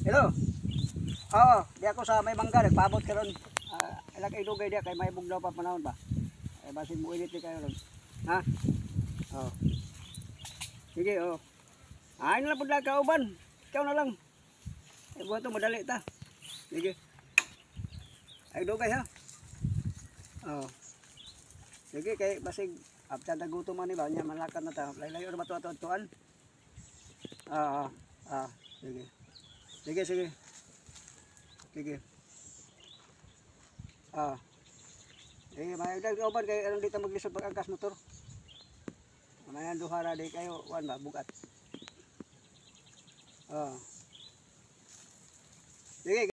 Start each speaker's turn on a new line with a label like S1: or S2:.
S1: Hello. Oo, di ako sa may mangga nagpaabot karon. Ilag ay dugay dia kay may bugnaw pa panahon ba. Ay basin mo init ni kayo ron. Ha? Oh. Sige, oh. Ay na lang pud ka uban. Ikaw na lang. Ay buhat to madali ta. Sige. Ay dugay ha. Oh. Sige kay basig after nagutom man ni ba nya malakad na ta. Layo-layo na ba to ato-atuan? Sige. Sige, sige. Sige. May uban kay anong dito maglisod pag angkas motor. Mayan duha di kayo wan ba bugat. Sige.